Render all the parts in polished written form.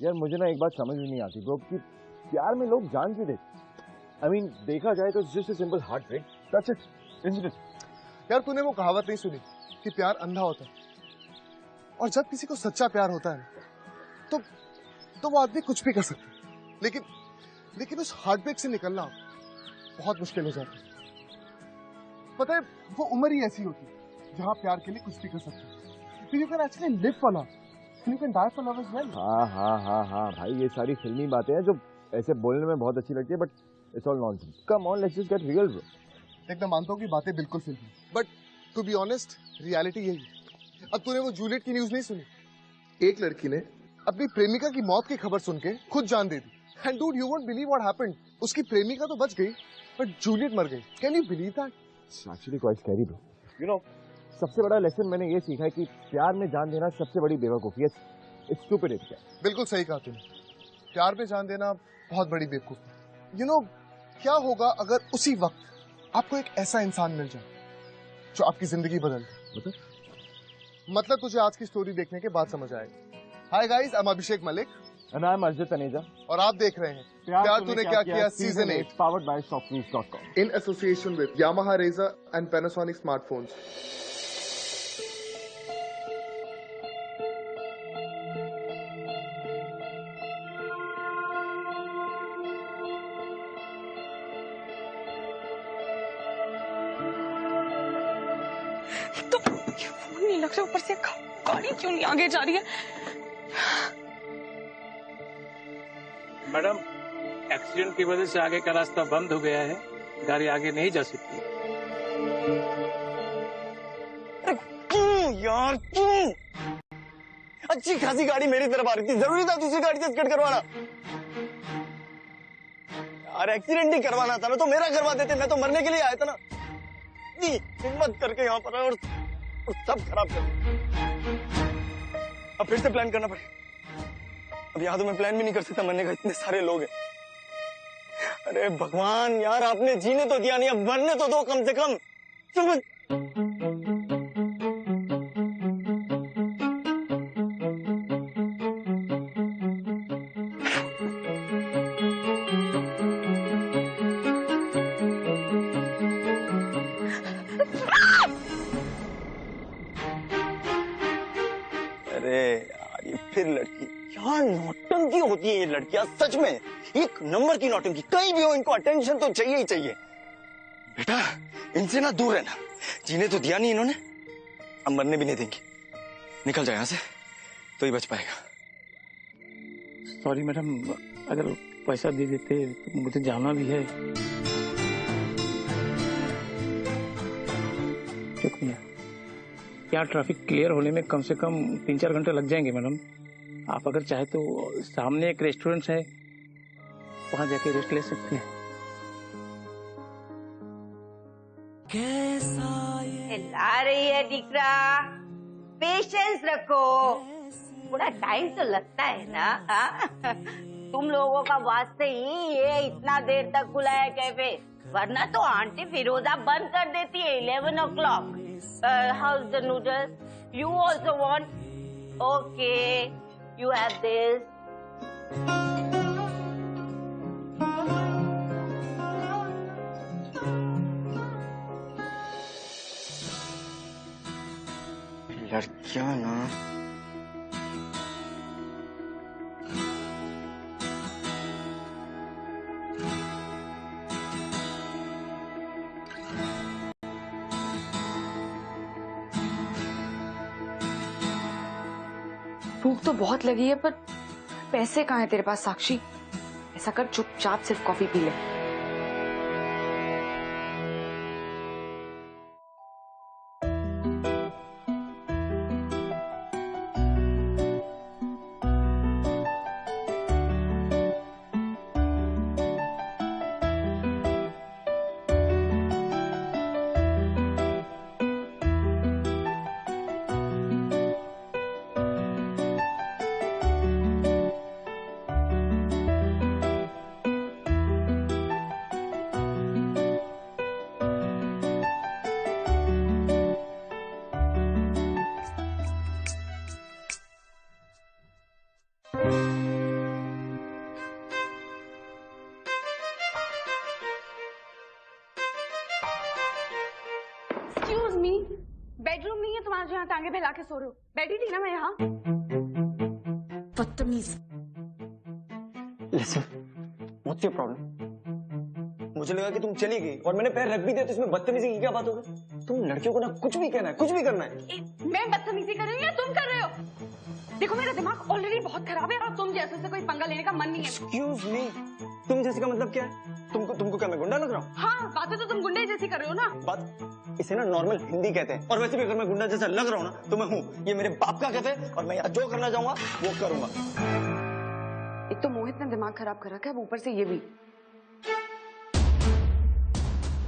यार मुझे ना एक बात समझ में नहीं आती ब्रो कि प्यार में लोग जान क्यों देते। आई मीन देखा जाए तो just a simple heart break, that's it, isn't it? यार तूने वो कहावत नहीं सुनी कि प्यार अंधा होता है, और जब किसी को सच्चा प्यार होता है तो वो आदमी कुछ भी कर सकता है, लेकिन उस हार्ट ब्रेक से निकलना बहुत मुश्किल हो जाता है। पता है वो उम्र ही ऐसी होती है जहाँ प्यार के लिए कुछ भी कर सकते हैं। You can actually live for love, you can die for love as well. हाँ भाई, ये सारी फिल्मी बातें हैं जो ऐसे बोलने में बहुत अच्छी लगती है, but it's all nonsense. Come on, let's just get real bro. एकदम मानता हूँ कि बातें बिल्कुल फिल्मी, but to be honest reality यही है। अब तूने वो जूलियट की न्यूज नहीं सुनी? एक लड़की ने अपनी प्रेमिका की मौत की खबर सुन के खुद जान दे दी। And dude, you won't believe what happened. उसकी प्रेमिका तो बच गई, बट जूलियट मर गई। Can you believe that? It's actually quite scary bro. You know, सबसे बड़ा लेसन मैंने ये सीखा है कि प्यार में जान देना सबसे बड़ी बेवकूफी है। It's stupid. बिल्कुल सही कहा तूने, प्यार में जान देना बहुत बड़ी बेवकूफी। यू नो, क्या होगा अगर उसी वक्त आपको एक ऐसा इंसान मिल जाए जो आपकी जिंदगी बदल दे? मतलब तुझे आज की स्टोरी देखने के बाद समझ आएगा। Hi guys, I am Abhishek Malik and I am Arjun Taneja, और आप देख रहे हैं प्यार तूने क्या किया season 8, powered by shopcruise.com in association with Yamaha Razor and Panasonic smartphones. तो ये फोन नहीं लग रहा, ऊपर से गाड़ी क्यों नहीं आगे जा रही है? मैडम, एक्सीडेंट की वजह से आगे का रास्ता बंद हो गया है, गाड़ी आगे नहीं जा सकती। यार क्यों? अच्छी खासी गाड़ी मेरी तरफ आ रही थी, जरूरी था दूसरी गाड़ी से स्किड करवाना? यार एक्सीडेंट नहीं करवाना था ना तो मेरा करवा देते, मैं तो मरने के लिए आया था ना। हिम्मत करके यहाँ पर और सब खराब कर। अब फिर से प्लान करना पड़ेगा। अब यहाँ तो मैं प्लान भी नहीं कर सकता, मरने का इतने सारे लोग हैं। अरे भगवान यार, आपने जीने तो दिया नहीं, अब मरने तो दो कम से कम। अरे यार ये फिर लड़की, यार नौटंकी होती है ये लड़कियां, सच में एक नंबर की नौटंकी। कहीं भी हो इनको अटेंशन तो चाहिए ही चाहिए। बेटा इनसे ना दूर रहना, जीने तो दिया नहीं इन्होंने, अब मरने भी नहीं देंगे। निकल जाए यहाँ से तो ही बच पाएगा। सॉरी मैडम, अगर पैसा दे देते तो मुझे जाना भी है। शुक्रिया। यहाँ ट्रैफिक क्लियर होने में कम से कम 3-4 घंटे लग जाएंगे मैडम। आप अगर चाहे तो सामने एक रेस्टोरेंट है, वहां जाके रेस्ट ले सकते हैं। ला रही है दिकरा, पेशेंस रखो, थोड़ा टाइम तो लगता है ना। तुम लोगों का वास्ते ही ये इतना देर तक खुला है कैफे, वरना तो आंटी फिरोजा बंद कर देती है 11 o'clock। House the noodles? You also want? Okay, you have this. लड़कियां ना भूख तो बहुत लगी है, पर पैसे कहाँ हैं तेरे पास साक्षी? ऐसा कर, चुपचाप सिर्फ कॉफी पी ले। मम्मी बेडरूम नहीं है तुम्हारा जो यहाँ टांगे फैला के सो रहे हो? बैठी थी ना मैं यहाँ। बदतमीज। Listen, what's your problem? मुझे लगा कि तुम चली गई और मैंने पैर रख भी दिया तो इसमें बदतमीजी की क्या बात हो गई? तुम लड़कियों को ना कुछ भी कहना है, कुछ भी करना है। मैं बदतमीजी कर रही हूँ या तुम कर रहे हो? देखो मेरा दिमाग ऑलरेडी बहुत खराब है और तुम जैसे से कोई पंगा लेने का मन नहीं है। Excuse me, तुम जैसे का मतलब क्या है? तुमको क्या मैं गुंडा लग रहा हूँ? हाँ, बातें तो तुम गुंडे जैसी कर रहे हो ना। बात इसे ना नॉर्मल हिंदी कहते हैं और वैसे भी अगर मैं गुंडा जैसा लग रहा हूँ ना तो मैं हूँ। ये मेरे बाप का कहते हैं और मैं यहाँ जो करना चाहूंगा वो करूंगा। एक तो मोहित ने दिमाग खराब कर रखा है, ऊपर से ये भी।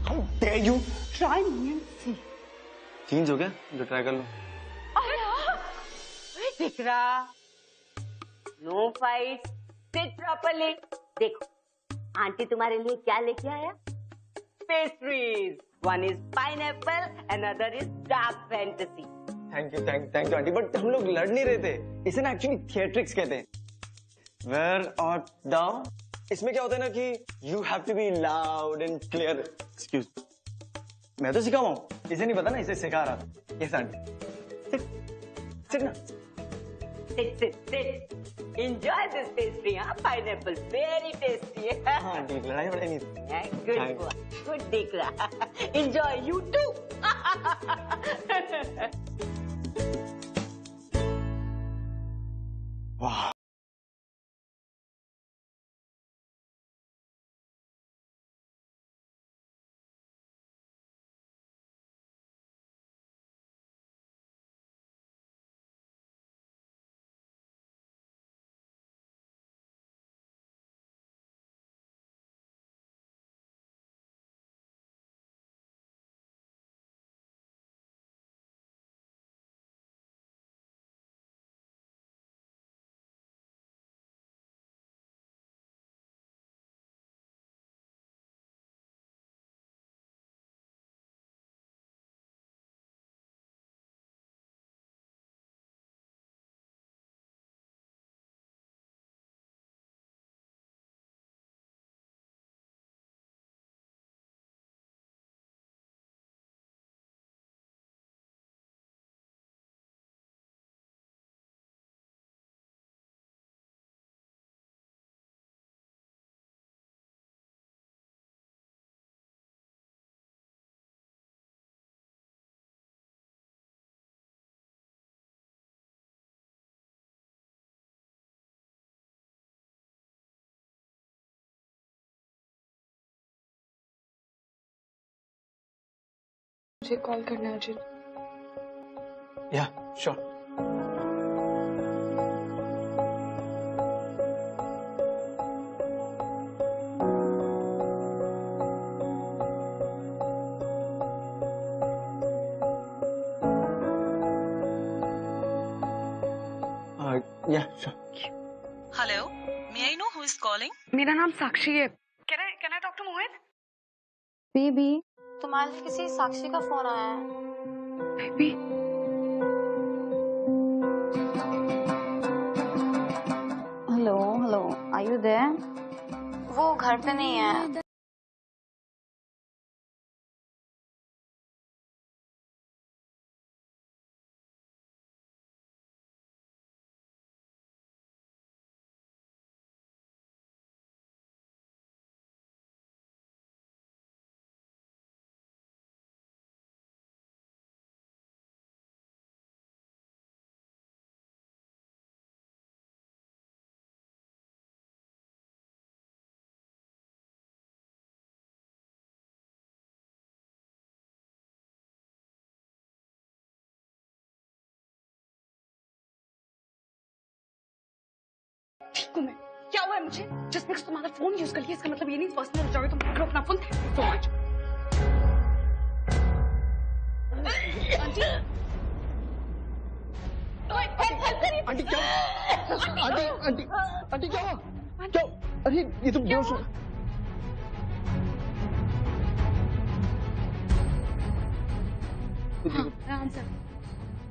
How dare you? Try me and see. Change हो गया? जो ट्राई कर लो। दिख रहा, नो फाइट, सिट प्रॉपर्ली। देखो आंटी तुम्हारे लिए क्या लेके आया? Pastries. One is pineapple, another is Dark Fantasy. Thank you aunty, but हम लोग लड़ नहीं रहे थे। इसे ना एक्चुअली थिएट्रिक्स कहते हैं। Where art thou? इसमें क्या होता है ना कि you have to be loud and clear. Excuse, मैं तो सिखा हुआ हूँ, इसे नहीं पता ना, इसे सिखा रहा था। यस आंटी, सिट ना। Sit. Enjoy this pastry, huh? Pineapple, very tasty. हाँ आंटी, लड़ाई वड़ाई नहीं थी। Good boy, good Dikra. Enjoy, you too. वाह, मुझे कॉल करना है अर्जुन। या श्योर। या sure. Hello, may I know who is calling? मेरा नाम साक्षी है। Can I talk to Mohit? Baby, तुम्हारे लिए किसी साक्षी का फोन आया है। Baby, hello, are you there? वो घर पे नहीं है। ठीक हूँ मैं। क्या हुआ है मुझे? जस्ट बिकॉज़ तुम्हारा फोन यूज कर लिया इसका मतलब ये नहीं पर्सनल हो जाओगे। तुम पकड़ो अपना phone. So much. Aunty, aunty क्या? आंटी क्या? क्या? अरे ये तो बेहोश हो। आराम से।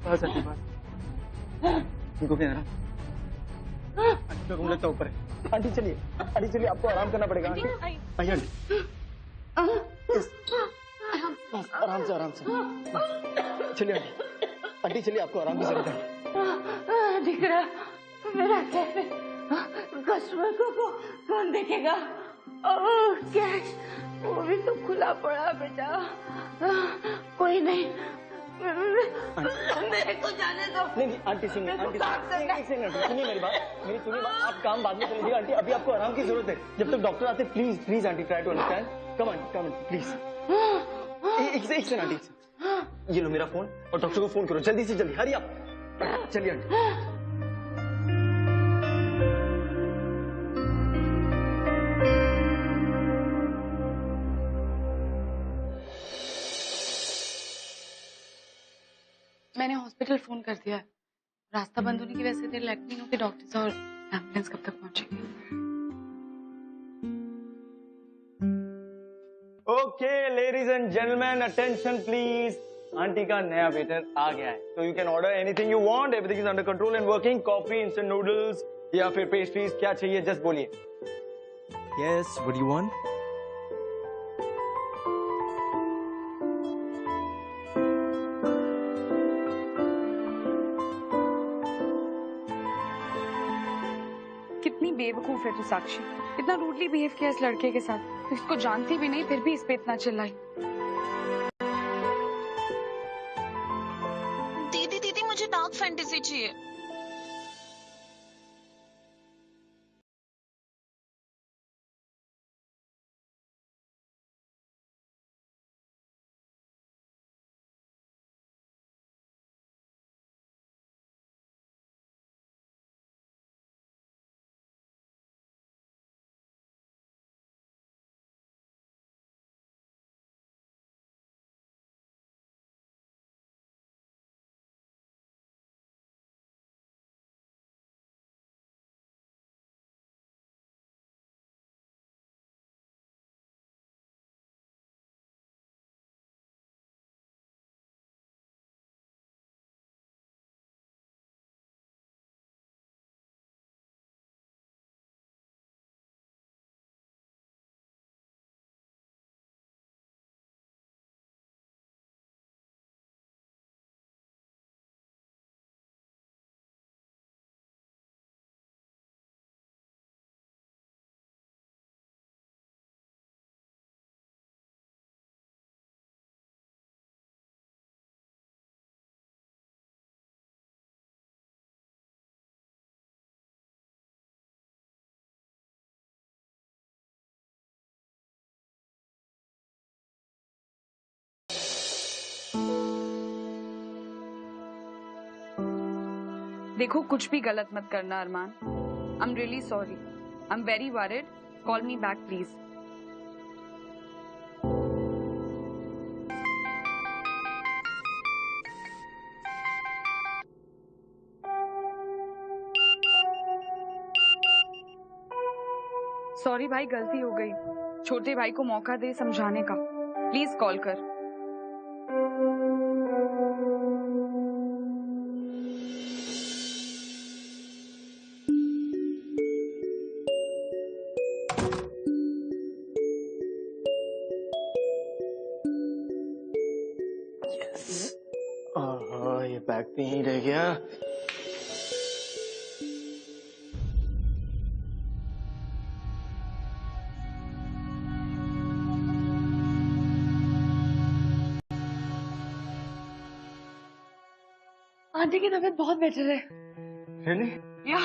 बस आंटी बस। इनको क्या है? आंटी का रूम लगता ऊपर है। आंटी चलिए आपको आराम करना पड़ेगा। आंटी आइए आंटी। आराम से। बस आराम से आराम से। चलिए आंटी, आंटी चलिए, आपको आराम की जरूरत है। दिख रहा मेरा कैफे, कस्टमर को कौन देखेगा? कैश वो भी तो खुला पड़ा बेटा। कोई नहीं, मेरे को जाने दो। नहीं आंटी सुनिए, आंटी सुनिए मेरी बात, सुनिए बात। आप काम बाद में कर लीजिएगा आंटी, अभी आपको आराम की जरूरत है। जब तक डॉक्टर आते, please please aunty try to understand. Come on please. एक सेकंड आंटी, ये लो मेरा फोन और डॉक्टर को फोन करो जल्दी से जल्दी। हरी आप, चलिए आंटी। मैंने हॉस्पिटल फोन कर दिया है। रास्ता बंद होने की वजह से लेट मी नो कि डॉक्टर्स और एम्बुलेंस कब तक पहुंचेंगे। Okay ladies and gentleman, attention please. Aunty का नया वेटर आ गया है, तो you can order anything you want. Everything is under control and working. Coffee, instant noodles या फिर पेस्ट्रीज, क्या चाहिए जस्ट बोलिए। Yes, what do you want? कितनी बेवकूफ है तू साक्षी, इतना रूडली बिहेव किया इस लड़के के साथ। इसको जानती भी नहीं फिर भी इस पे इतना चिल्लाई। दीदी मुझे डार्क फैंटेसी चाहिए। देखो कुछ भी गलत मत करना Arman. I am really sorry, I am very worried. Call me back please. Sorry भाई, गलती हो गई। छोटे भाई को मौका दे समझाने का। प्लीज कॉल कर। ये बैग भी यहीं रह गया। आंटी की तबीयत बहुत बेटर है। Really? या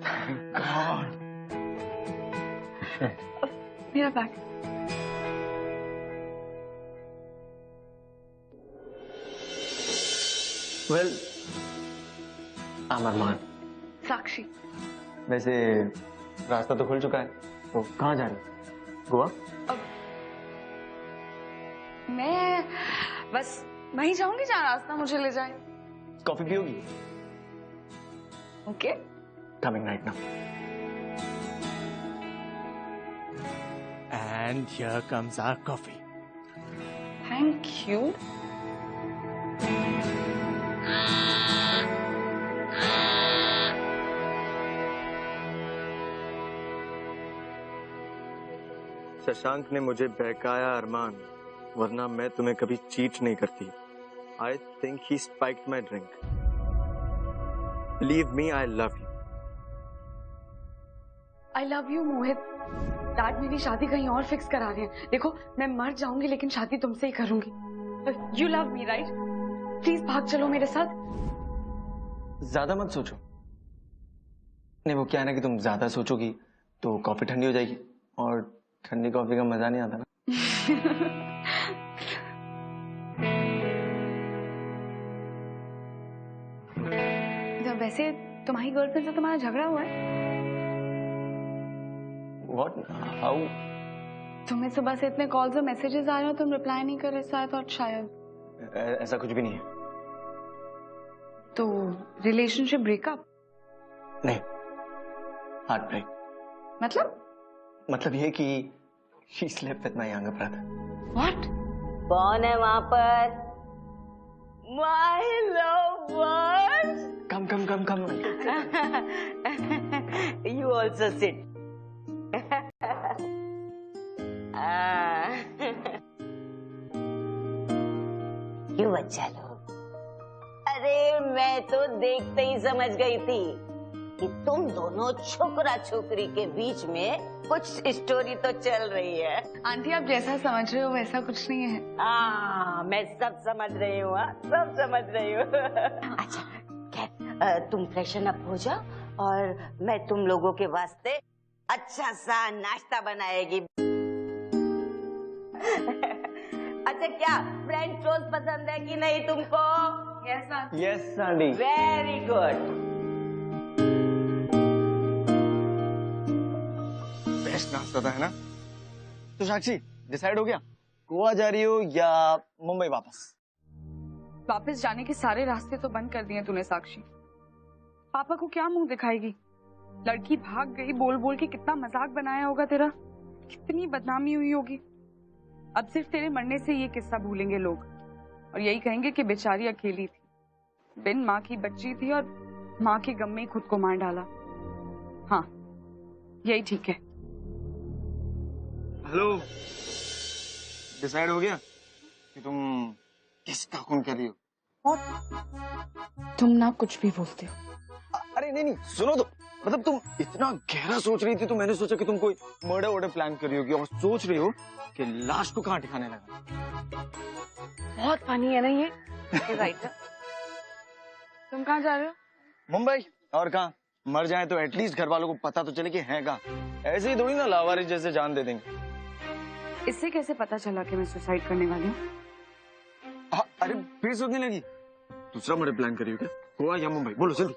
Thank God. मेरा बैग। Well, I'm अरमान। साक्षी। वैसे रास्ता तो खुल चुका है, तो कहाँ जा रही? गोवा? मैं बस वहीं जाऊंगी जहाँ रास्ता मुझे ले जाए। कॉफी पियोगी? Okay. Coming right now. And here comes our coffee. Thank you. Shashank ने मुझे बहकाया अरमान, वरना मैं तुम्हें कभी चीट नहीं करती। I think he spiked my drink. Believe me, I love you. I love you Mohit. Dad मेरी शादी कहीं और फिक्स करा रहे हैं। देखो मैं मर जाऊंगी लेकिन शादी तुमसे ही करूंगी। You love me right? Please भाग चलो मेरे साथ। ज्यादा मत सोचो। नहीं, वो क्या है ना कि तुम ज्यादा सोचोगी तो कॉफी ठंडी हो जाएगी, और ठंडी कॉफी का मजा नहीं आता ना। तो वैसे तुम्हारी गर्लफ्रेंड से तुम्हारा झगड़ा हुआ है? What? How? तुम्हें सुबह से इतने कॉल्स और मैसेजेस आ रहे हो, तुम रिप्लाई नहीं कर रहे। शायद ऐसा कुछ भी नहीं है। तो रिलेशनशिप ब्रेकअप? नहीं, हार्ट ब्रेक। मतलब ये कि she slept with my younger brother. What? कौन है वहां पर? My lovers. Come. You also sit. क्यों बच्चा लोग? अरे मैं तो देखते ही समझ गई थी कि तुम दोनों छोकरा छोकरी के बीच में कुछ स्टोरी तो चल रही है। आंटी आप जैसा समझ रहे हो वैसा कुछ नहीं है। मैं सब समझ रही हूँ, सब समझ रही हूँ। अच्छा तुम फ्रेशन अप हो जाओ और मैं तुम लोगों के वास्ते अच्छा सा नाश्ता बनाएगी। अच्छा क्या फ्रेंच टोस्ट पसंद है कि नहीं तुमको? Yes, aunty. Very good. Best नाश्ता था, है ना? तो साक्षी डिसाइड हो गया, गोवा जा रही हो या मुंबई वापस? वापस जाने के सारे रास्ते तो बंद कर दिए तूने साक्षी। पापा को क्या मुंह दिखाएगी? लड़की भाग गई बोल बोल के कितना मजाक बनाया होगा तेरा, कितनी बदनामी हुई होगी। अब सिर्फ तेरे मरने से ये किस्सा भूलेंगे लोग और यही कहेंगे कि बेचारी अकेली थी, बिन माँ की बच्ची थी और माँ के गम में ही खुद को मार डाला। हाँ यही ठीक है। हेलो, डिसाइड हो गया कि तुम किसका खून कर रही हो? और तुम ना कुछ भी बोलते हो। अरे नहीं, सुनो तो, मतलब तुम इतना गहरा सोच रही थी तो मैंने सोचा कि तुम कोई मर्डर वर्डर प्लान कर रही होगी और सोच रही हो कि लाश को कहाँ ठिकाने लगा। बहुत फनी है ना ये राइट। तुम कहाँ जा रहे हो? मुंबई। और कहाँ? मर जाए तो एटलीस्ट घर वालों को पता तो चले कि है कहाँ। ऐसे ही थोड़ी ना लावारिस जैसे जान दे देंगे। इससे कैसे पता चला कि मैं सुसाइड करने वाली हूँ? अरे फिर सोचने लगी। दूसरा मर्डर प्लान करी हो क्या? गोवा या मुंबई? बोलो जल्दी।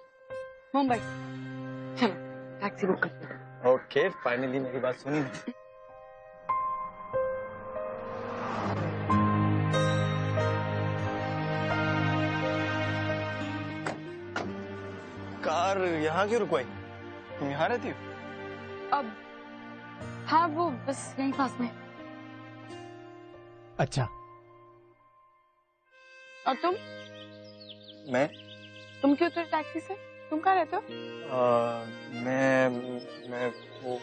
मुंबई। चलो टैक्सी बुक कर। ओके, फाइनली मेरी बात सुनी। कार यहाँ क्यों रुकवाई? तुम यहाँ रहती हो? अब हाँ वो बस यहीं पास में। अच्छा। और तुम? तुम क्यों उतरे टैक्सी से? तुम कहाँ रहते हो? मैं वो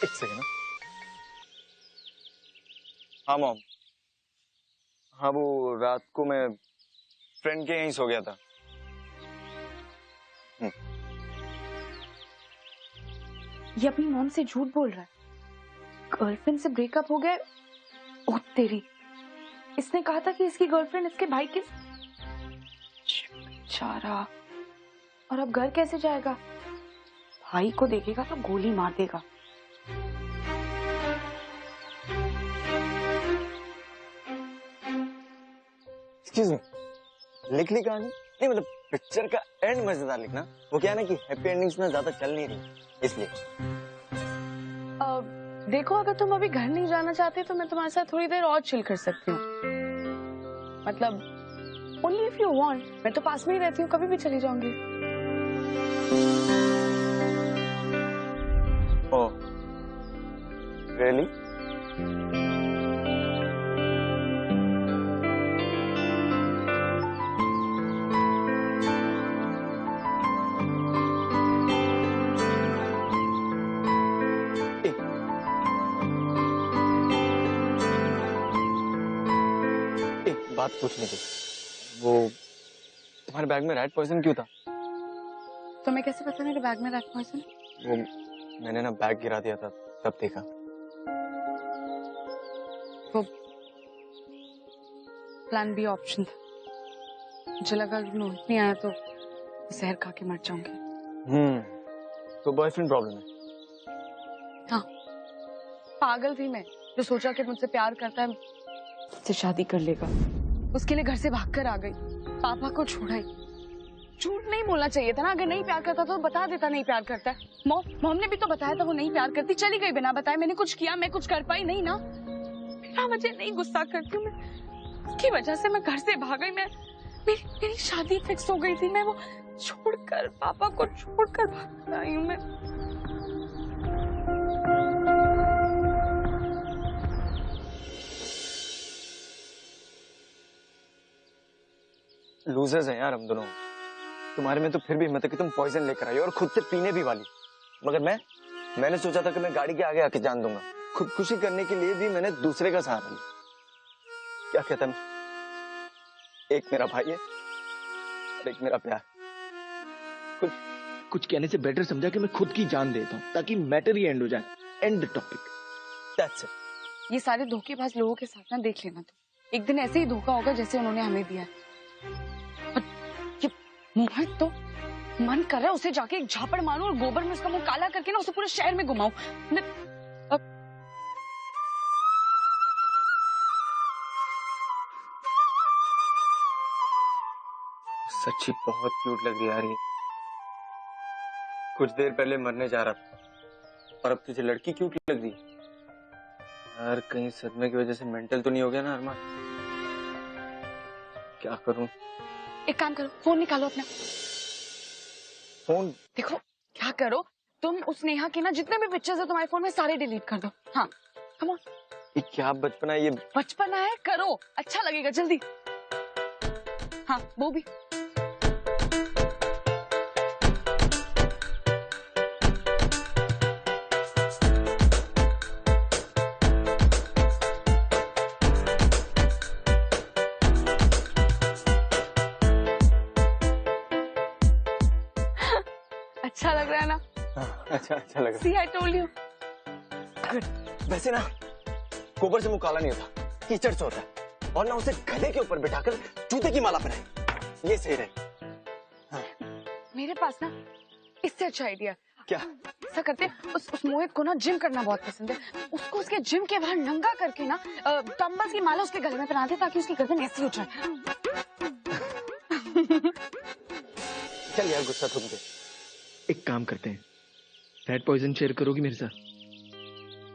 एक सेकंड। हाँ मॉम, हाँ वो रात को मैं फ्रेंड के यहीं सो गया था। ये अपनी मॉम से झूठ बोल रहा है। गर्लफ्रेंड से ब्रेकअप हो गया? ओह तेरी, इसने कहा था कि इसकी गर्लफ्रेंड इसके भाई के। बेचारा, और अब घर कैसे जाएगा? भाई को देखेगा तो गोली मार देगा। एक्सक्यूज मी, लिख ली कहानी? नहीं मतलब पिक्चर का एंड मजेदार लिखना। वो क्या है ना कि हैप्पी एंडिंग्स में ज्यादा चल नहीं रही, इसलिए। देखो अगर तुम अभी घर नहीं जाना चाहते तो मैं तुम्हारे साथ थोड़ी देर और चिल कर सकती हूँ। मतलब ओनली इफ यू वांट। मैं तो पास में ही रहती हूँ, कभी भी चली जाऊंगी। Oh really? एक बात पूछनी थी, वो तुम्हारे बैग में रैट पॉइजन क्यों था? तुम्हें कैसे पता मेरे बैग में रैट पॉइजन? वो मैंने ना बैग गिरा दिया था, तब देखा। वो प्लान बी ऑप्शन था। मुझे लगा अगर नोट नहीं आया तो जहर खा के मर जाऊंगी। तो बॉयफ्रेंड प्रॉब्लम है? हाँ, पागल थी मैं जो सोचा कि मुझसे प्यार करता है, मुझसे शादी कर लेगा। उसके लिए घर से भागकर आ गई, पापा को छोड़ा ही। झूठ नहीं बोलना चाहिए था ना, अगर नहीं प्यार करता तो बता देता नहीं प्यार करता है। मॉम ने भी तो बताया था वो नहीं प्यार करती, चली गई बिना बताए। मैंने कुछ किया, मैं कुछ कर पाई नहीं ना। बिना वजह नहीं गुस्सा करती हूँ मैं, उसकी वजह से मैं घर से भाग गई। मेरी शादी फिक्स हो गई थी, मैं वो छोड़कर, पापा को छोड़कर भाग आई हूँ मैं। लूजर्स हैं यार हम दोनों। तुम्हारे में तो फिर भी हिम्मत है कि तुम पॉइजन लेकर आई और खुद से पीने भी वाली। मगर मैंने सोचा था कि मैं गाड़ी के आगे आके जान दूंगा। खुदकुशी करने के लिए भी मैंने दूसरे का सहारा लिया। क्या कहता मैं? एक मेरा भाई है और एक मेरा प्यार। कुछ कहने से बेटर समझा कि मैं खुद की जान देता हूँ ताकि मैटर ही एंड हो जाए। And the topic. That's it. ये सारे धोखेबाज लोगों के साथ ना देख लेना, तो एक दिन ऐसे ही धोखा होगा जैसे उन्होंने हमें दिया। और ये मोहित तो मन कर रहा है उसे जाके एक झापड़ मारूं और गोबर में उसका मुंह काला करके ना उसे पूरे शहर में घुमाऊं। सच्ची बहुत क्यूट लग रही है यार ये। कुछ देर पहले मरने जा रहा था और अब तुझे लड़की क्यूट लग रही है। यार कहीं सदमे की वजह से मेंटल तो नहीं हो गया ना अरमान? क्या करूं? एक काम करो, फोन निकालो अपना। फोन? देखो क्या करो, तुम उस नेहा के ना जितने भी पिक्चर्स है तुम्हारे फोन में सारे डिलीट कर दो। हाँ कम ऑन। ये क्या बचपना है ये? बचपना है, करो, अच्छा लगेगा, जल्दी। हाँ वो भी। अच्छा लग रहा है ना? अच्छा लग रहा है। See, I told you. वैसे ना गोबर से मुंह काला नहीं होता, कीचड़ से होता है। और ना उसे गले के ऊपर बिठाकर जूते की माला पहनाई, ये सही रहे। हाँ। मेरे पास ना इससे अच्छा आइडिया। क्या? ऐसा करते हैं, उस मोहित को ना जिम करना बहुत पसंद है, उसको उसके जिम के बाहर नंगा करके ना डंबल्स की माला उसके गले में पहना दे ताकि उसकी गर्दन ऐसी हो जाए। चल यार गुस्सा थूक दे। एक काम करते हैं, रैट पॉइजन शेयर करोगी मेरे साथ?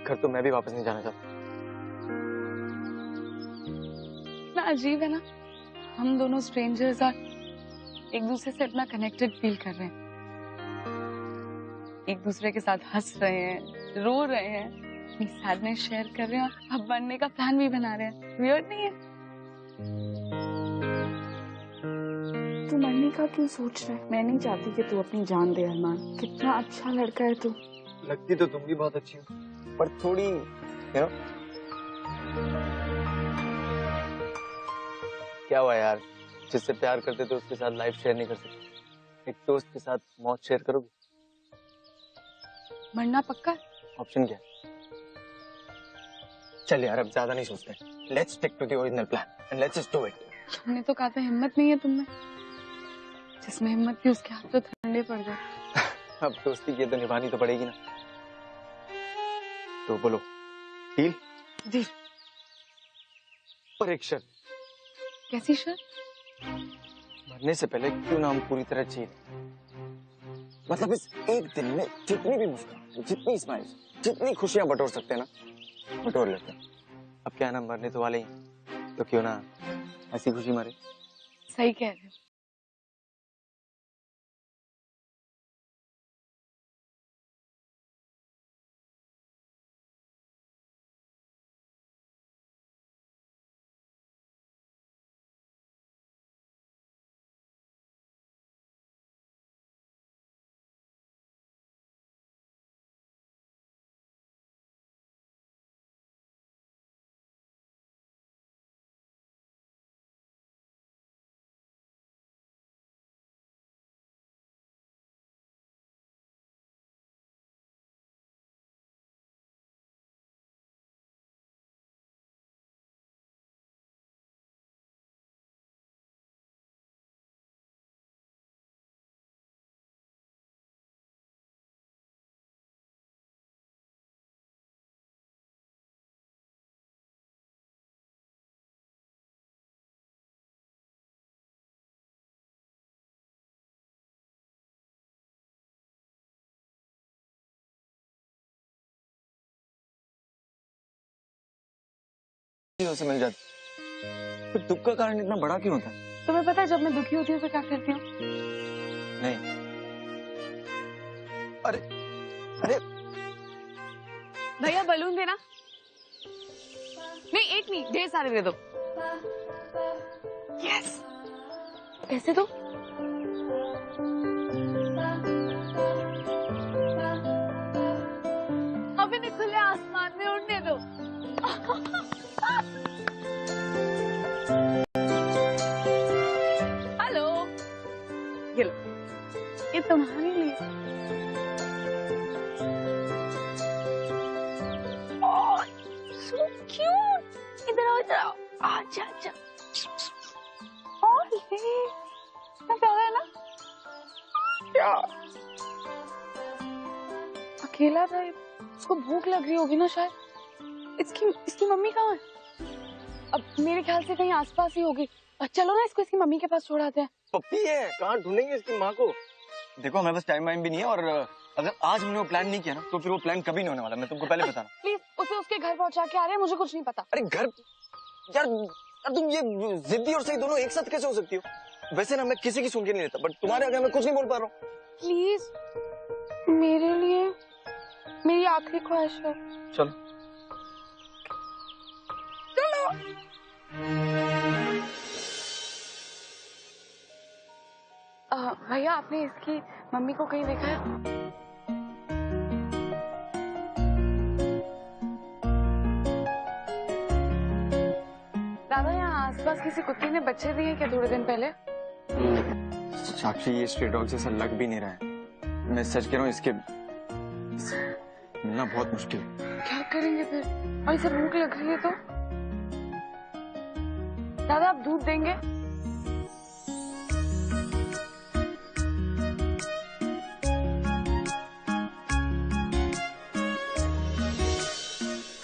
घर तो मैं भी वापस नहीं जाना चाहता। ना अजीब है ना, हम दोनों स्ट्रेंजर्स और एक दूसरे से इतना कनेक्टेड फील कर रहे हैं, एक दूसरे के साथ हंस रहे हैं, रो रहे हैं, अपनी सैडनेस शेयर कर रहे हैं और अब बनने का प्लान भी बना रहे हैं। वियर्ड नहीं है? तू मरने का क्यों सोच रहा है? मैं नहीं चाहती कि तू अपनी जान दे अरमान, कितना अच्छा लड़का है तू। लगती तो तुम भी बहुत अच्छी हो, पर थोड़ी क्या हुआ यार, जिससे प्यार करते तो उसके साथ लाइफ शेयर नहीं कर सकते? एक दोस्त के साथ मौत शेयर करोगे? मरना पक्का? ऑप्शन क्या है? चल यार अब ज्यादा नहीं सोचते, let's stick to the original plan and let's just do it. हमने तो कहा था हिम्मत नहीं है तुम में, जिसमें हिम्मत थी उसके हाथ तो ठंडे पड़ गए। अब दोस्ती की तो निभानी तो पड़ेगी ना, तो बोलो डील? डील। पर एक शर्त। कैसी शर्त? मरने से पहले क्यों ना हम पूरी तरह जी, मतलब इस एक दिन में जितनी भी मुस्कान, जितनी स्माइल, जितनी खुशियां बटोर सकते हैं ना बटोर लेते हैं। अब क्या है ना, मरने तो वाले ही, तो क्यों ना ऐसी खुशी मारे। सही कह रहे हो। से मिल जाती, तो दुख का कारण इतना बड़ा क्यों होता है? तुम्हें पता है जब मैं दुखी होती हूँ तो क्या करती हूँ? नहीं, अरे अरे भैया बलून देना। नहीं एक नहीं, ढेर सारे दे दो। यस, कैसे दो? अब इन्हें खुले आसमान में उड़ने दो। हेलो, ये लो, ये तुम्हारे लिए। ओह, so cute। इधर आओ, इधर आओ। आजा, आजा। और ये कितना प्यारा है ना? क्या? अकेला था, उसको भूख लग रही होगी ना शायद। इसकी मम्मी कहाँ है? अब मेरे ख्याल से कहीं आसपास ही होगी। चलो ना इसको इसकी मम्मी के पास छोड़ाते हैं। पप्पी है, कहाँ ढूंढेंगे इसकी माँ को? देखो हमारे पास टाइम वाइम भी नहीं है, और अगर आज हमने वो प्लान नहीं किया ना तो फिर वो प्लान कभी नहीं होने वाला। मैं तुमको पहले बता रहा हूँ। प्लीज उसे उसके घर पहुंचा के आ रहे हैं, मुझे कुछ नहीं पता। अरे घर यार, तुम ये जिद्दी और सही दोनों एक साथ कैसे हो सकती हो? वैसे ना मैं किसी की सुन के नहीं लेता, बट तुम्हारे आगे मैं कुछ नहीं बोल पा रहा हूँ। प्लीज मेरे लिए, मेरी आखिरी ख्वाहिश है। चलो चलो। भैया आपने इसकी मम्मी को कहीं देखा है? दादा यहाँ आसपास किसी कुत्ते ने बच्चे दिए क्या थोड़े दिन पहले? साक्षी, ये स्ट्रे डॉग जैसा लग भी नहीं रहा है। मैं सच कह रहा हूँ, इसके मिलना बहुत मुश्किल है। क्या करेंगे फिर? और इसे भूख लग रही है तो? दादा आप दूध देंगे?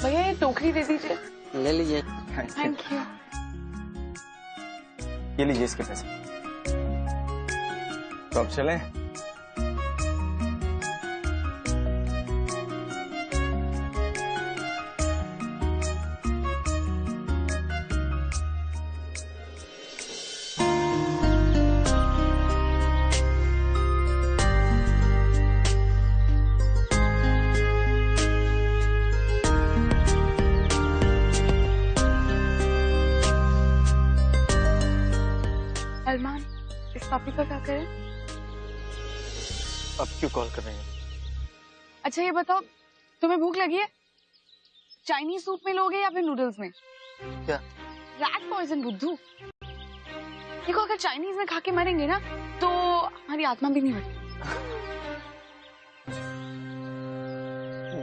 भैया ये टोकरी दे दीजिए। ले लीजिए। Thank you. ये लीजिए इसके पैसे। तो अब चलें? अरमान, इस पापी का क्या करें? अब क्यों कॉल कर रहे हैं? अच्छा ये बताओ, तुम्हें भूख लगी है? चाइनीज सूप में लोगे या फिर नूडल्स में? क्या? रैट पॉइजन बुद्धू। देखो अगर चाइनीज में खा के मरेंगे ना तो हमारी आत्मा भी नहीं बढ़ती।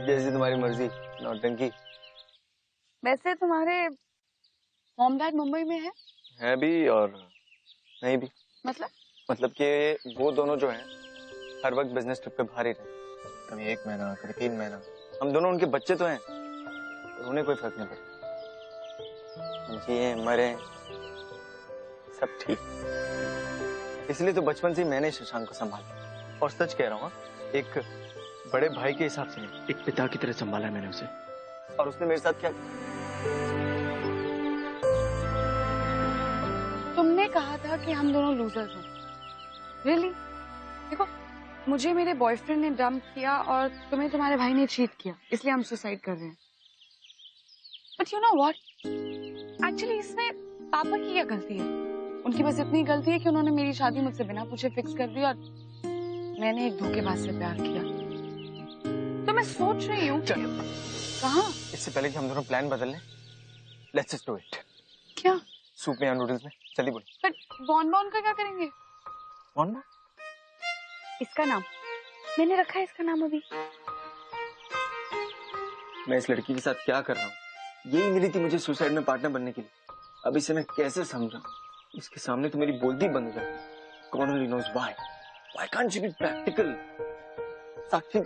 जैसी तुम्हारी मर्जी, नौटंकी। वैसे तुम्हारे मॉम डैड मुंबई में है भी और नहीं भी। मतलब कि वो दोनों जो हैं हर वक्त बिजनेस ट्रिप पे बाहर ही रहते, कभी 1 महीना कभी 3 महीना। हम दोनों उनके बच्चे तो हैं, तो उन्हें कोई फर्क नहीं पड़ता। जिए मरे सब ठीक। इसलिए तो बचपन से ही मैंने शशांक को संभाला, और सच कह रहा हूँ, एक बड़े भाई के हिसाब से नहीं, एक पिता की तरह संभाला है मैंने उसे। और उसने मेरे साथ क्या? तुमने कहा था कि हम दोनों लूजर्स हैं। रियली? देखो मुझे मेरे बॉयफ्रेंड ने डंप किया और तुम्हें तुम्हारे भाई ने चीट किया, इसलिए हम सुसाइड कर रहे हैं। But you know what, actually इसमें पापा की क्या गलती है? उनकी बस इतनी गलती है कि उन्होंने मेरी शादी मुझसे बिना पूछे फिक्स कर दी और मैंने एक धोखेबाज से प्यार किया। तो मैं सोच रही हूँ कहाँ? इससे पहले कि हम दोनों प्लान बदल लें, लेट्स जस्ट डू इट। क्या? सूप में या नूडल्स में? चलिए बोलो। बट बॉन का क्या करेंगे? बॉन? इसका नाम मैंने रखा है, इसका नाम अभी। मैं इस लड़की के साथ क्या कर रहा हूँ? यही मिली थी मुझे सुसाइड में पार्टनर बनने के लिए। अब इसे मैं कैसे समझाऊं? इसके सामने तो मेरी बोलती बंद हो जाती। God only knows why. Why can't she be practical? Sakshi.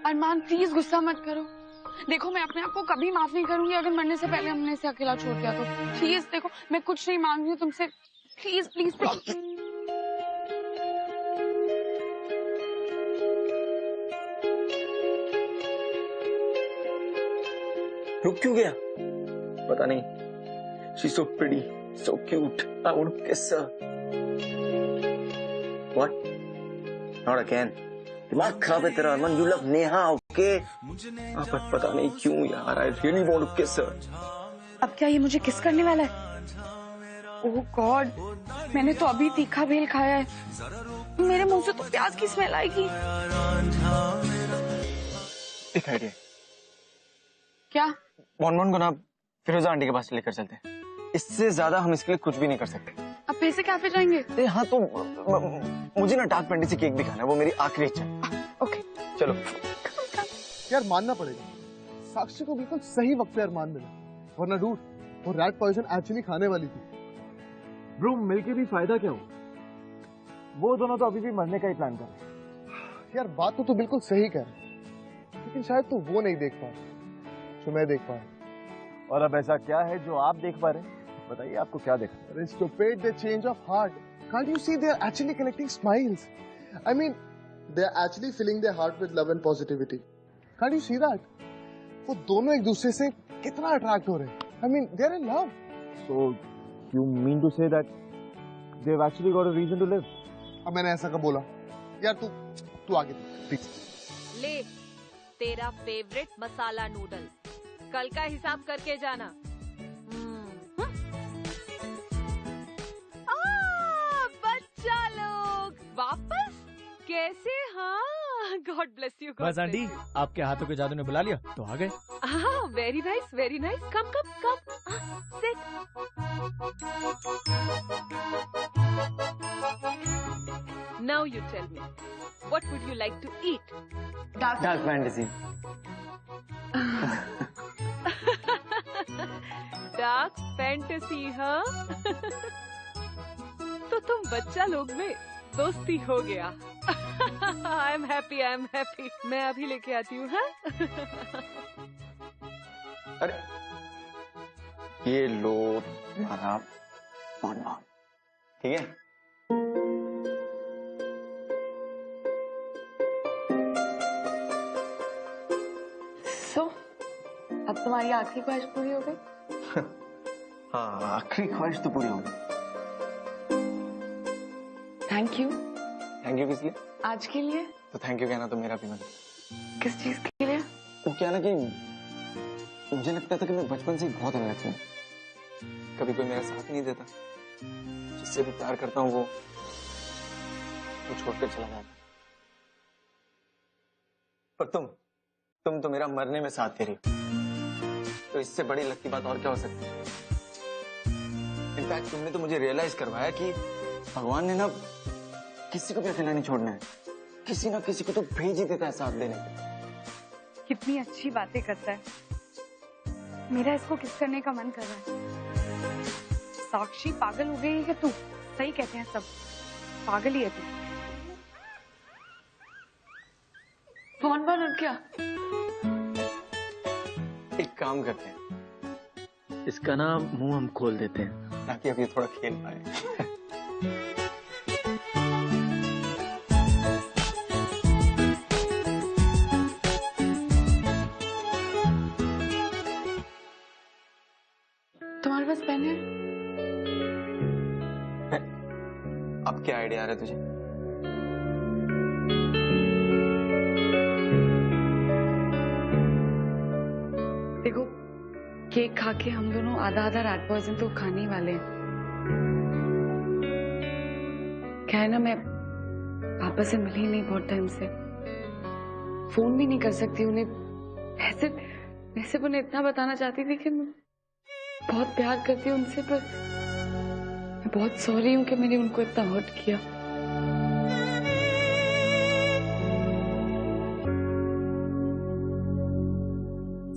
Armaan please गुस्सा मत करो। देखो मैं अपने आप को कभी माफ नहीं करूंगी अगर मरने से पहले हमने इसे अकेला छोड़ दिया तो। प्लीज देखो, मैं कुछ नहीं मांग रही हूँ तुमसे। Please please please. रुक क्यों गया? पता नहीं। She's so pretty, so cute. I want to kiss her. What? Not again. दिमाग खराब है तेरा अरमान. You love Neha, okay? पर पता नहीं क्यों यार. I really want to kiss her. अब क्या ये मुझे किस करने वाला है? ओह गॉड, मैंने तो अभी तीखा भेल खाया है, मेरे मुंह से तो प्याज की स्मेल आएगी। एक आइडिया। क्या? बॉन को ना फिरोजा आंटी के पास लेकर चलते हैं। इससे ज्यादा हम इसके लिए कुछ भी नहीं कर सकते। अब फिर से कैफे जाएंगे? हाँ तो मुझे ना डार्क फैंटेसी केक भी खाना है, वो मेरी आखिरी इच्छा है। ओके चलो। यार मानना पड़ेगा, साक्षी को बिल्कुल सही वक्त पे अरमान मिला, वरना डूड वो रैट पॉइजन एक्चुअली खाने वाली थी। ब्रो मिलके भी फायदा क्या हो, वो दोनों तो अभी भी मरने का ही प्लान कर रहे हैं। यार बात तो तू बिल्कुल सही कह रहा है, लेकिन शायद तू वो नहीं देख पा रहा जो मैं देख पा रहा हूँ। और अब ऐसा क्या है जो आप देख पा रहे हैं? बताइए आपको क्या देखा? Stupid, the change of heart. Can't you see they are actually collecting smiles? I mean, they are actually filling their heart with love and positivity. Can't you see that? वो दोनों एक दूसरे से कितना अट्रैक्ट हो रहे हैं। I mean, they are in love. So you mean to say that they've actually got a reason to live? अब मैंने ऐसा कब बोला? यार तू आगे प्लीज। ले तेरा फेवरेट मसाला नूडल्स, कल का हिसाब करके जाना। बच्चा लोग वापस कैसे? हाँ, गॉड ब्लेस यू। बस आंटी, आपके हाथों के जादू ने बुला लिया तो आ गए। हाँ, very nice very nice. Come come come sit. Now you tell me, what would you like to eat? Dark Fantasy. Dark Fantasy, हाँ? तो तुम बच्चा लोग में दोस्ती हो गया। I am happy, I am happy. मैं अभी लेके आती हूँ। हाँ? अरे ये लो तुम्हारा बॉन, ठीक है? So, अब तुम्हारी आखिरी ख्वाहिश पूरी हो गई? हाँ, आखिरी ख्वाहिश तो पूरी हो गई। Thank you. थैंक यू किस लिए? आज के लिए। तो थैंक यू कहना तो मेरा भी मतलब। किस चीज के लिए? वो क्या ना कि मुझे लगता था कि मैं बचपन से ही बहुत अलग हूँ, कभी कोई मेरा साथ नहीं देता, जिससे भी प्यार करता हूँ वो छोड़कर चला जाता। पर तुम तो मेरा मरने में साथ दे रही हो, तो इससे बड़ी लकी बात और क्या हो सकती है? इनफैक्ट तुमने तो मुझे रियलाइज करवाया कि भगवान ने ना किसी को भी अकेला नहीं छोड़ना है, किसी ना किसी को तो भेज ही देता है साथ देने को। कितनी अच्छी बातें करता है। मेरा इसको किस करने का मन कर रहा है। साक्षी पागल हो गई है कि तू? सही कहते हैं सब, पागल ही है तू। फोन बंद उठ गया। एक काम करते हैं, इसका ना मुंह हम खोल देते हैं ताकि अब ये थोड़ा खेल पाए। तुम्हारे पास पेन है? अब क्या आइडिया आ रहा है तुझे? देखो, केक खा के हम दोनों आधा आधा रैट पॉइजन तो खाने ही वाले हैं। क्या है ना, मैं पापा से मिली नहीं बहुत टाइम से, फोन भी नहीं कर सकती उन्हें। वैसे उन्हें इतना बताना चाहती थी कि मैं बहुत प्यार करती हूँ उनसे, पर मैं बहुत सॉरी हूँ कि मैंने उनको इतना हर्ट किया।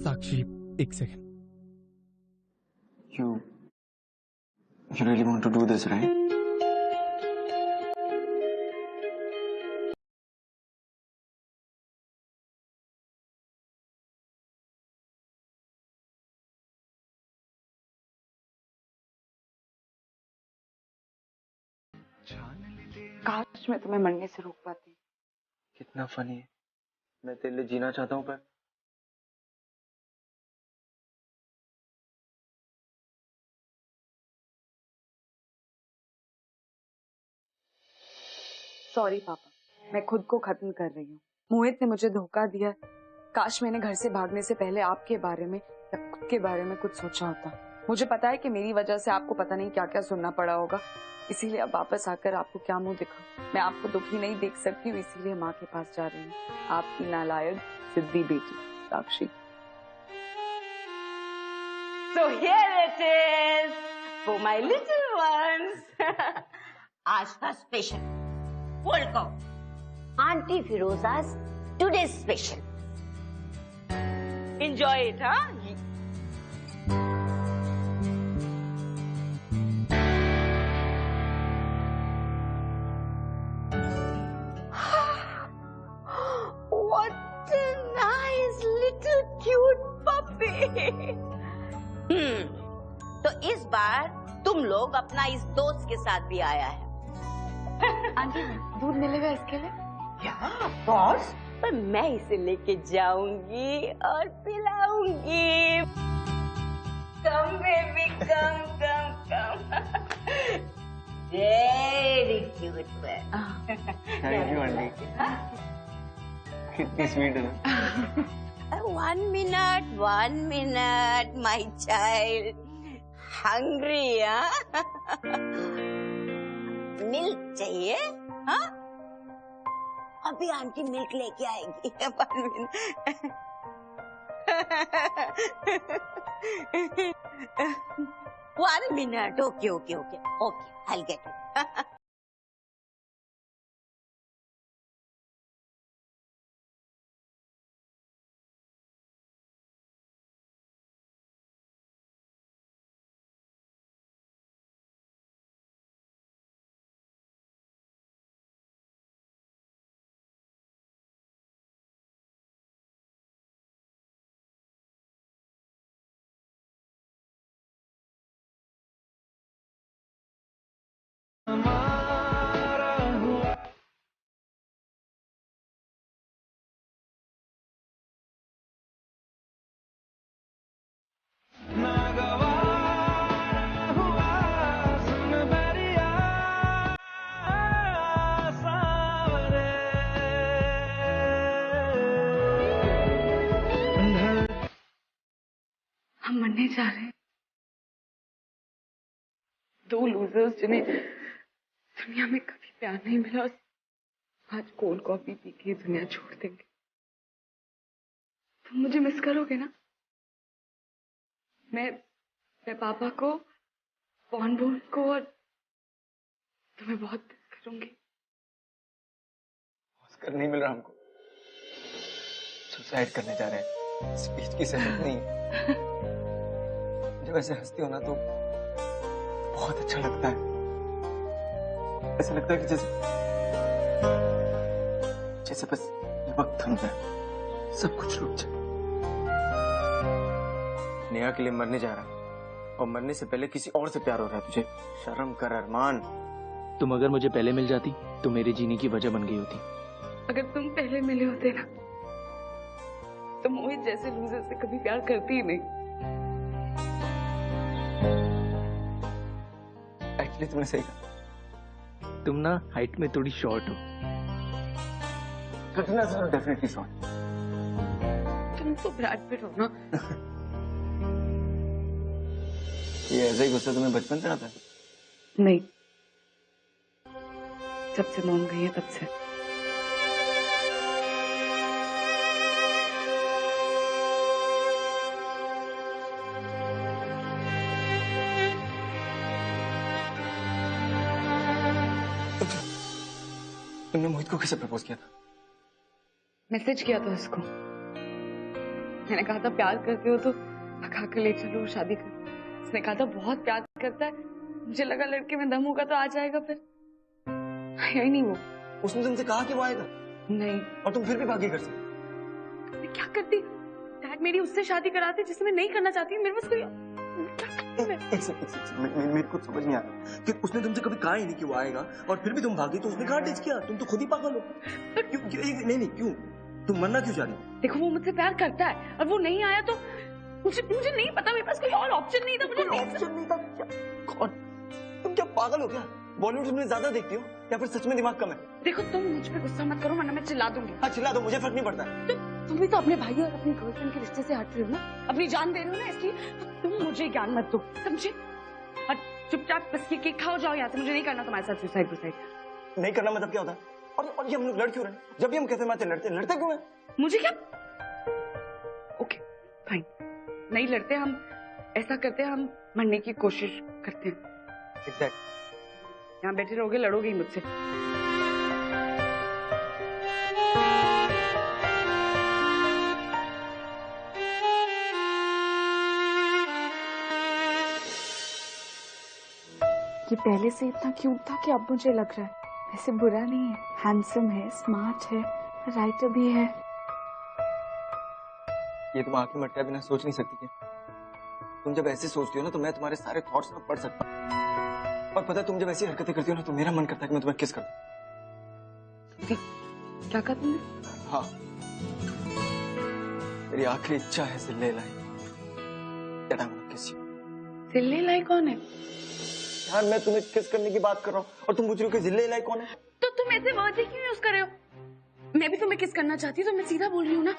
साक्षी, एक second. You really want to do this, right? काश मैं तुम्हें मरने से रोक पाती। कितना फनी है। मैं तेरे लिए जीना चाहता हूँ पर सॉरी पापा, मैं खुद को खत्म कर रही हूँ। मोहित ने मुझे धोखा दिया। काश मैंने घर से भागने से पहले आपके बारे में या खुद के बारे में कुछ सोचा होता। मुझे पता है कि मेरी वजह से आपको पता नहीं क्या क्या सुनना पड़ा होगा, इसीलिए अब वापस आकर आपको क्या मुंह दिखाऊं। मैं आपको दुखी नहीं देख सकती हूँ, इसीलिए माँ के पास जा रही हूँ। आपकी नालायक सिद्धि बेटी साक्षी। So here it is for my little ones. आज का special full cup aunty Firoza's today's special. Enjoy it, huh? What a nice little cute puppy. तो इस बार तुम लोग अपना इस दोस्त के साथ भी आया है। आंटी दूध मिलेगा इसके लिए? ऑफ कोर्स, पर मैं इसे लेके जाऊंगी और पिलाऊंगी। कम बेबी कम कम कम। वेरी क्यूट है। थैंक यू आंटी, कितनी स्वीट है। One minute, my child. Hungry, huh? Milk चाहिए? हाँ? अभी आंटी मिल्क लेके आएगी। 1 minute. One minute. Okay. I'll get it. हम मरने जा रहे हैं। 2 लूजर्स जिन्हें दुनिया में कभी प्यार नहीं मिला, आज कोल्ड कॉफी पी के दुनिया छोड़ देंगे। तुम मुझे मिस करोगे ना? मैं पापा को, बॉन को और तुम्हें बहुत मिस करूंगी। ऑस्कर नहीं मिल रहा हमको, सुसाइड करने जा रहे हैं। स्पीच की जरूरत नहीं। जब ऐसे हंसती हो ना तो बहुत अच्छा लगता है। ऐसा लगता है कि जैसे बस ये वक्त थम जाए, सब कुछ रुक जाए। नेहा के लिए मरने जा रहा है और मरने से पहले किसी और से प्यार हो रहा है तुझे। शर्म कर अरमान। तुम अगर मुझे पहले मिल जाती तो मेरे जीने की वजह बन गई होती। अगर तुम पहले मिले होते ना तो मोहित जैसे लूजर से कभी प्यार करती ही नहीं। एक्चुअली तुमने सही कहा। तुम ना हाइट में थोड़ी शॉर्ट हो। कटरीना से डेफिनेटली शॉर्ट। तुम तो ब्रैड पिट हो ना। ये ऐसा ही गुस्सा तुम्हें बचपन से आता है? नहीं, जब से मॉम गई है तब से। तुमने मोहित को कैसे प्रपोज किया था? मैसेज किया था उसको। मैंने कहा था प्यार करते हो तो भगा कर ले चलो, शादी करो। उसने कहा था बहुत प्यार करता है। मुझे लगा लड़के में दम होगा तो आ जाएगा, फिर आया ही नहीं वो। उसने तुमसे कहा कि वो आएगा? नहीं। और तुम फिर भी भागी घर से? मैं क्या करती? डैड मेरी उससे शादी कराते जिसे मैं नहीं करना चाहती। मेरे पास कोई एक सेकंड, मेरे को समझ नहीं आ रहा कि उसने तुमसे कभी कहा ही नहीं कि वो आएगा और फिर भी तुम भागी, तो उसने कहा टेच किया। तुम तो खुद ही पागल हो। नहीं क्यों? तुम मरना क्यों चाह रही? देखो वो मुझसे प्यार करता है और वो नहीं आया तो मुझे नहीं पता, मेरे पास कोई और ऑप्शन नहीं था। मुझे ऑप्शन नहीं था? तुम क्या पागल हो क्या? बॉलीवुड तुमने ज्यादा देखती हो या फिर सच में दिमाग कम है? देखो तुम मुझ पे गुस्सा मत करो वरना मैं चिल्ला दूंगी। हाँ चिल्ला दो, मुझे फर्क नहीं पड़ता। तुम भी तो अपने भाई और अपनी गर्लफ्रेंड के रिश्ते से हट रहे हो ना, अपनी जान दे रहे हो ना, इसलिए तुम मुझे ज्ञान मत दो, समझे? और चुपचाप बस ये केक खाओ, जाओ यहाँ से, मुझे नहीं करना तुम्हारे साथ सुसाइड। नहीं करना मतलब क्या होता है? और ये हम लोग लड़ क्यों रहे हैं? जब भी हम कैफे में आते लड़ते क्यों हैं? मुझे क्या? ओके फाइन, नहीं लड़ते हम, ऐसा करते हैं हम मरने की कोशिश करते हैं। एग्जैक्ट। यहाँ बैठे रहोगे, लड़ोगे ही मुझसे। ये पहले से इतना क्यूट था कि अब मुझे लग रहा है वैसे बुरा नहीं है, हैंडसम है, स्मार्ट है, राइटर भी है। ये तुम आंखें मटका बिना सोच नहीं सकती क्या? तुम जब ऐसे सोचती हो ना तो मैं तुम्हारे सारे थॉट्स में पढ़ सकता हूँ। और पता है तुम जब ऐसी हरकतें करती हो ना तो मेरा मन करता है कि मैं तुम्हें किस कर दूं। क्या कहा तुमने? हाँ, मेरी आखिरी इच्छा है जिल्ले लाई। जिल्ले लाई कौन है? यार मैं तुम्हें किस करने की बात कर रहा हूँ और तुम पूछ रही हो कि जिल्ले लाई कौन है? तो तुम ऐसे वर्ड क्यों यूज कर रहे हो? मैं भी तुम्हें किस करना चाहती हूँ तो मैं सीधा बोल रही हूँ ना,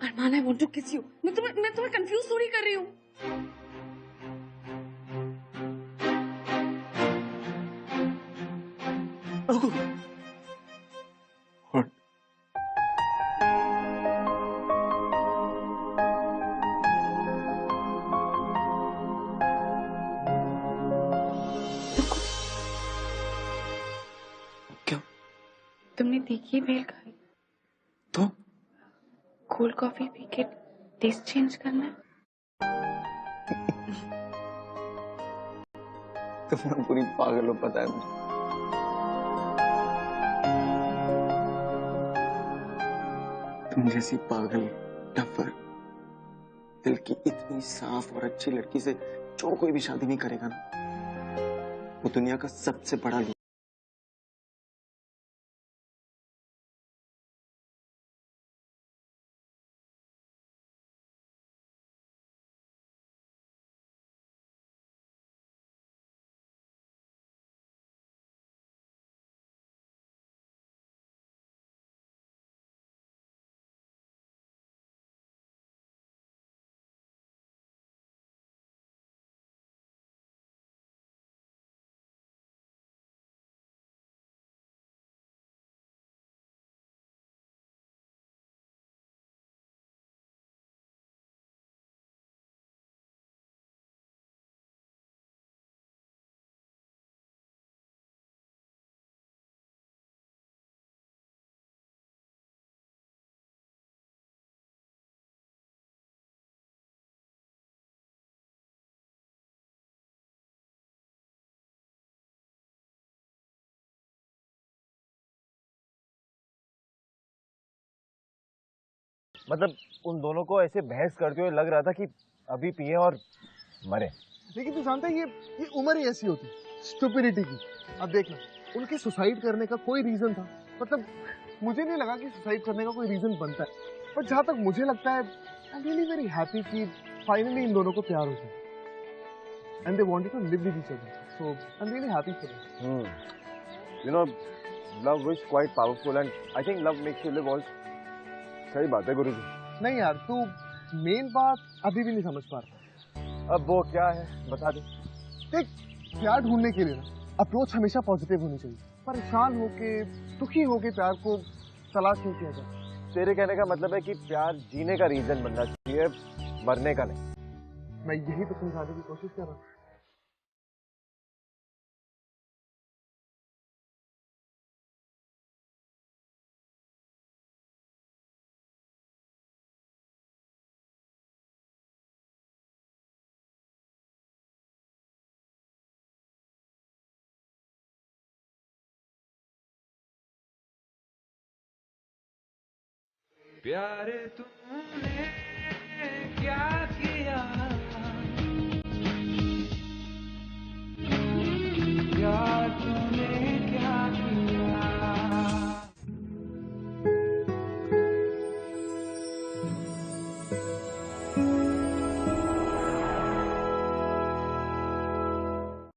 अरमान आई वांट टू किस यू। मैं तुम्हें कंफ्यूज थोड़ी कर रही हूँ। तुमने तीखी भेल खाई तो कोल्ड कॉफी पी के टेस्ट चेंज करना है? तुम ना पूरी पागल हो, पता है मुझे। तुम जैसी पागल, टफर, दिल की इतनी साफ और अच्छी लड़की से जो कोई भी शादी नहीं करेगा ना, वो दुनिया का सबसे बड़ा लूट। मतलब उन दोनों को ऐसे बहस करते हुए लग रहा था कि अभी पिए और मरे। लेकिन तू जानता है ये उम्र ही ऐसी होती स्टुपिडिटी की। अब देखना, उनके सुसाइड करने का कोई रीजन था? मतलब मुझे नहीं लगा कि सुसाइड करने का कोई रीजन बनता है, पर जहां तक मुझे लगता है I am really very happy कि फाइनली इन दोनों को प्यार हो गया and they wanted to live with each other, so I am really happy for them. You know, love is quite powerful and I think love makes you live also. सही बात है गुरुजी। नहीं यार, तू मेन बात अभी भी नहीं समझ पा रहा। अब वो क्या है बता दे। देख, प्यार ढूंढने के लिए ना अप्रोच हमेशा पॉजिटिव होनी चाहिए। परेशान होके, दुखी होके प्यार को तलाश नहीं किया जाए। तेरे कहने का मतलब है कि प्यार जीने का रीजन बनना चाहिए, मरने का नहीं। मैं यही तो समझाने की कोशिश कर रहा हूँ। प्यार तूने